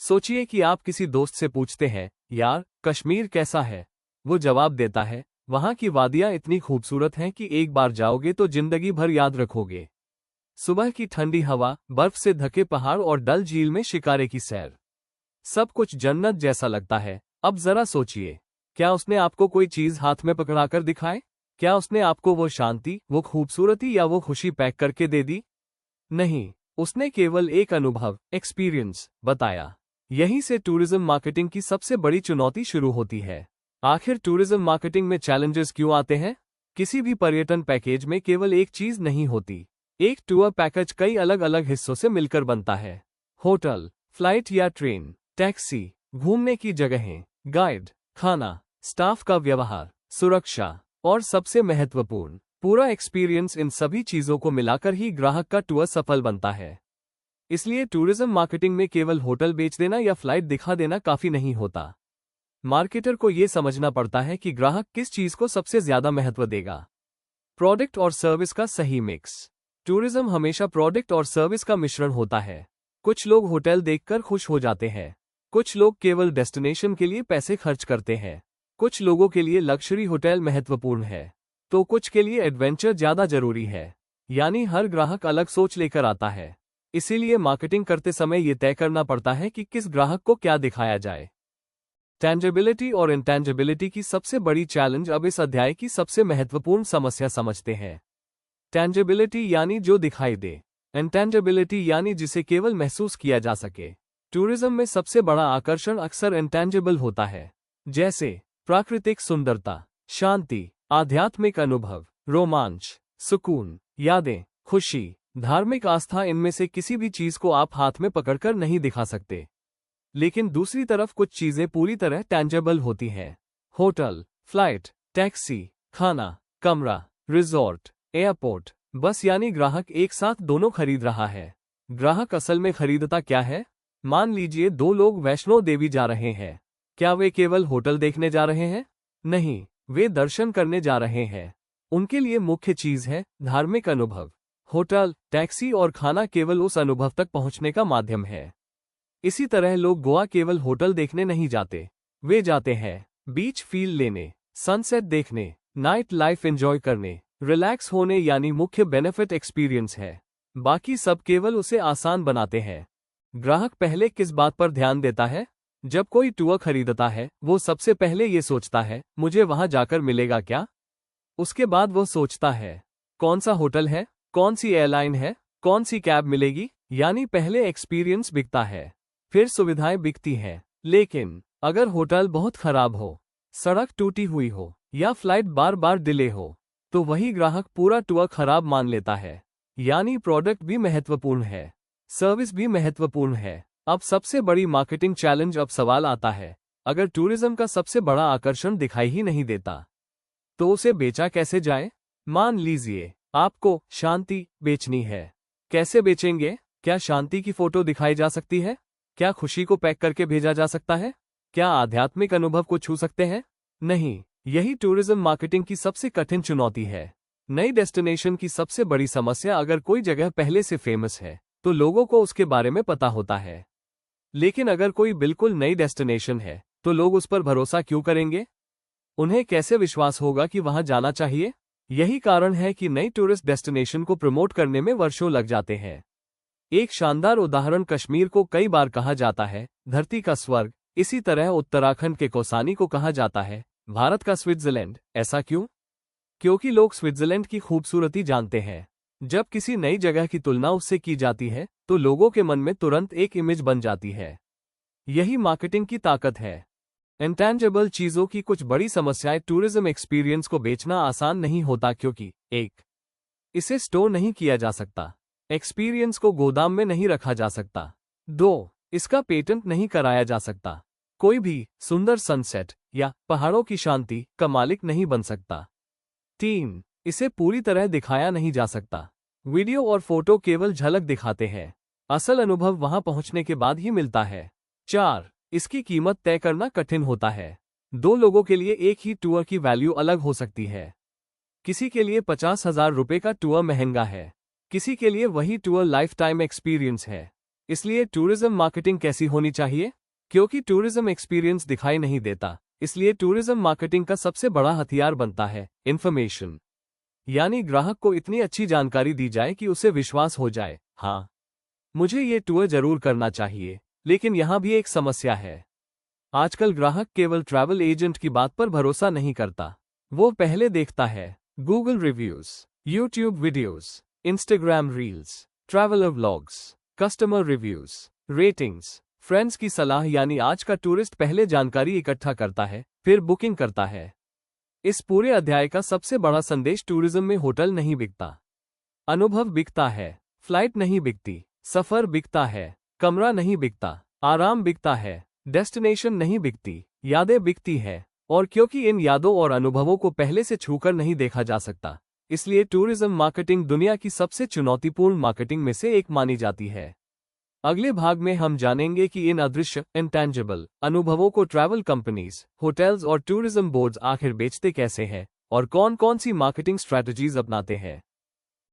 सोचिए कि आप किसी दोस्त से पूछते हैं, यार कश्मीर कैसा है। वो जवाब देता है, वहां की वादियां इतनी खूबसूरत हैं कि एक बार जाओगे तो जिंदगी भर याद रखोगे। सुबह की ठंडी हवा, बर्फ से ढके पहाड़ और डल झील में शिकारे की सैर, सब कुछ जन्नत जैसा लगता है। अब जरा सोचिए, क्या उसने आपको कोई चीज हाथ में पकड़ाकर दिखाए? क्या उसने आपको वो शांति, वो खूबसूरती या वो खुशी पैक करके दे दी? नहीं, उसने केवल एक अनुभव, एक्सपीरियंस बताया। यहीं से टूरिज्म मार्केटिंग की सबसे बड़ी चुनौती शुरू होती है। आखिर टूरिज्म मार्केटिंग में चैलेंजेस क्यों आते हैं? किसी भी पर्यटन पैकेज में केवल एक चीज नहीं होती। एक टूर पैकेज कई अलग अलग हिस्सों से मिलकर बनता है। होटल, फ्लाइट या ट्रेन, टैक्सी, घूमने की जगहें, गाइड, खाना, स्टाफ का व्यवहार, सुरक्षा और सबसे महत्वपूर्ण, पूरा एक्सपीरियंस, इन सभी चीजों को मिलाकर ही ग्राहक का टूर सफल बनता है। इसलिए टूरिज्म मार्केटिंग में केवल होटल बेच देना या फ्लाइट दिखा देना काफी नहीं होता। मार्केटर को यह समझना पड़ता है कि ग्राहक किस चीज को सबसे ज्यादा महत्व देगा। प्रोडक्ट और सर्विस का सही मिक्स। टूरिज्म हमेशा प्रोडक्ट और सर्विस का मिश्रण होता है। कुछ लोग होटल देखकर खुश हो जाते हैं, कुछ लोग केवल डेस्टिनेशन के लिए पैसे खर्च करते हैं, कुछ लोगों के लिए लग्जरी होटल महत्वपूर्ण है, तो कुछ के लिए एडवेंचर ज्यादा जरूरी है। यानी हर ग्राहक अलग सोच लेकर आता है। इसीलिए मार्केटिंग करते समय यह तय करना पड़ता है कि किस ग्राहक को क्या दिखाया जाए। टेंजिबिलिटी और इंटेंजिबिलिटी की सबसे बड़ी चैलेंज अब इस अध्याय की सबसे महत्वपूर्ण समस्या समझते हैं। टेंजिबिलिटी यानी जो दिखाई दे, इंटेंजिबिलिटी यानी जिसे केवल महसूस किया जा सके। टूरिज्म में सबसे बड़ा आकर्षण अक्सर इंटेंजिबल होता है, जैसे प्राकृतिक सुंदरता, शांति, आध्यात्मिक अनुभव, रोमांच, सुकून, यादें, खुशी, धार्मिक आस्था। इनमें से किसी भी चीज को आप हाथ में पकड़कर नहीं दिखा सकते। लेकिन दूसरी तरफ कुछ चीजें पूरी तरह टैंजेबल होती हैं। होटल, फ्लाइट, टैक्सी, खाना, कमरा, रिजॉर्ट, एयरपोर्ट, बस। यानी ग्राहक एक साथ दोनों खरीद रहा है। ग्राहक असल में खरीदता क्या है? मान लीजिए दो लोग वैष्णो देवी जा रहे हैं। क्या वे केवल होटल देखने जा रहे हैं? नहीं, वे दर्शन करने जा रहे हैं। उनके लिए मुख्य चीज है धार्मिक अनुभव। होटल, टैक्सी और खाना केवल उस अनुभव तक पहुंचने का माध्यम है। इसी तरह लोग गोवा केवल होटल देखने नहीं जाते, वे जाते हैं बीच फील लेने, सनसेट देखने, नाइट लाइफ एंजॉय करने, रिलैक्स होने। यानी मुख्य बेनिफिट एक्सपीरियंस है, बाकी सब केवल उसे आसान बनाते हैं। ग्राहक पहले किस बात पर ध्यान देता है? जब कोई टूर खरीदता है, वो सबसे पहले ये सोचता है, मुझे वहां जाकर मिलेगा क्या? उसके बाद वो सोचता है, कौन सा होटल है, कौन सी एयरलाइन है, कौन सी कैब मिलेगी। यानी पहले एक्सपीरियंस बिकता है, फिर सुविधाएं बिकती हैं। लेकिन अगर होटल बहुत खराब हो, सड़क टूटी हुई हो या फ्लाइट बार बार डिले हो, तो वही ग्राहक पूरा टूर खराब मान लेता है। यानी प्रोडक्ट भी महत्वपूर्ण है, सर्विस भी महत्वपूर्ण है। अब सबसे बड़ी मार्केटिंग चैलेंज, अब सवाल आता है, अगर टूरिज्म का सबसे बड़ा आकर्षण दिखाई ही नहीं देता, तो उसे बेचा कैसे जाए? मान लीजिए आपको शांति बेचनी है। कैसे बेचेंगे? क्या शांति की फोटो दिखाई जा सकती है? क्या खुशी को पैक करके भेजा जा सकता है? क्या आध्यात्मिक अनुभव को छू सकते हैं? नहीं। यही टूरिज्म मार्केटिंग की सबसे कठिन चुनौती है। नई डेस्टिनेशन की सबसे बड़ी समस्या, अगर कोई जगह पहले से फेमस है तो लोगों को उसके बारे में पता होता है। लेकिन अगर कोई बिल्कुल नई डेस्टिनेशन है तो लोग उस पर भरोसा क्यों करेंगे? उन्हें कैसे विश्वास होगा कि वहां जाना चाहिए? यही कारण है कि नई टूरिस्ट डेस्टिनेशन को प्रमोट करने में वर्षों लग जाते हैं। एक शानदार उदाहरण, कश्मीर को कई बार कहा जाता है धरती का स्वर्ग। इसी तरह उत्तराखंड के कौसानी को कहा जाता है भारत का स्विट्जरलैंड। ऐसा क्यों? क्योंकि लोग स्विट्जरलैंड की खूबसूरती जानते हैं। जब किसी नई जगह की तुलना उससे की जाती है तो लोगों के मन में तुरंत एक इमेज बन जाती है। यही मार्केटिंग की ताकत है। इंटेंजिबल चीजों की कुछ बड़ी समस्याएं, टूरिज्म एक्सपीरियंस को बेचना आसान नहीं होता क्योंकि 1. इसे स्टोर नहीं किया जा सकता, एक्सपीरियंस को गोदाम में नहीं रखा जा सकता। 2. इसका पेटेंट नहीं कराया जा सकता। कोई भी सुंदर सनसेट या पहाड़ों की शांति का मालिक नहीं बन सकता। 3. इसे पूरी तरह दिखाया नहीं जा सकता। वीडियो और फोटो केवल झलक दिखाते हैं, असल अनुभव वहां पहुंचने के बाद ही मिलता है। 4. इसकी कीमत तय करना कठिन होता है। 2 लोगों के लिए एक ही टूर की वैल्यू अलग हो सकती है। किसी के लिए 50,000 रुपए का टूर महंगा है, किसी के लिए वही टूर लाइफ टाइम एक्सपीरियंस है। इसलिए टूरिज्म मार्केटिंग कैसी होनी चाहिए? क्योंकि टूरिज्म एक्सपीरियंस दिखाई नहीं देता, इसलिए टूरिज्म मार्केटिंग का सबसे बड़ा हथियार बनता है इन्फॉर्मेशन। यानी ग्राहक को इतनी अच्छी जानकारी दी जाए कि उसे विश्वास हो जाए, हाँ, मुझे ये टूर जरूर करना चाहिए। लेकिन यहाँ भी एक समस्या है। आजकल ग्राहक केवल ट्रैवल एजेंट की बात पर भरोसा नहीं करता। वो पहले देखता है Google reviews, YouTube videos, Instagram reels, traveller vlogs, customer reviews, ratings, friends की सलाह। यानी आज का टूरिस्ट पहले जानकारी इकट्ठा करता है, फिर बुकिंग करता है। इस पूरे अध्याय का सबसे बड़ा संदेश टूरिज्म में होटल नहीं बिकता, अनुभव बिकता है। फ्लाइट नहीं बिकती, सफर बिकता है। कमरा नहीं बिकता, आराम बिकता है। डेस्टिनेशन नहीं बिकती, यादें बिकती है। और क्योंकि इन यादों और अनुभवों को पहले से छूकर नहीं देखा जा सकता, इसलिए टूरिज्म मार्केटिंग दुनिया की सबसे चुनौतीपूर्ण मार्केटिंग में से एक मानी जाती है। अगले भाग में हम जानेंगे कि इन अदृश्य इंटैंजिबल अनुभवों को ट्रैवल कंपनीज, होटल्स और टूरिज्म बोर्ड्स आखिर बेचते कैसे हैं और कौन कौन सी मार्केटिंग स्ट्रैटेजीज अपनाते हैं।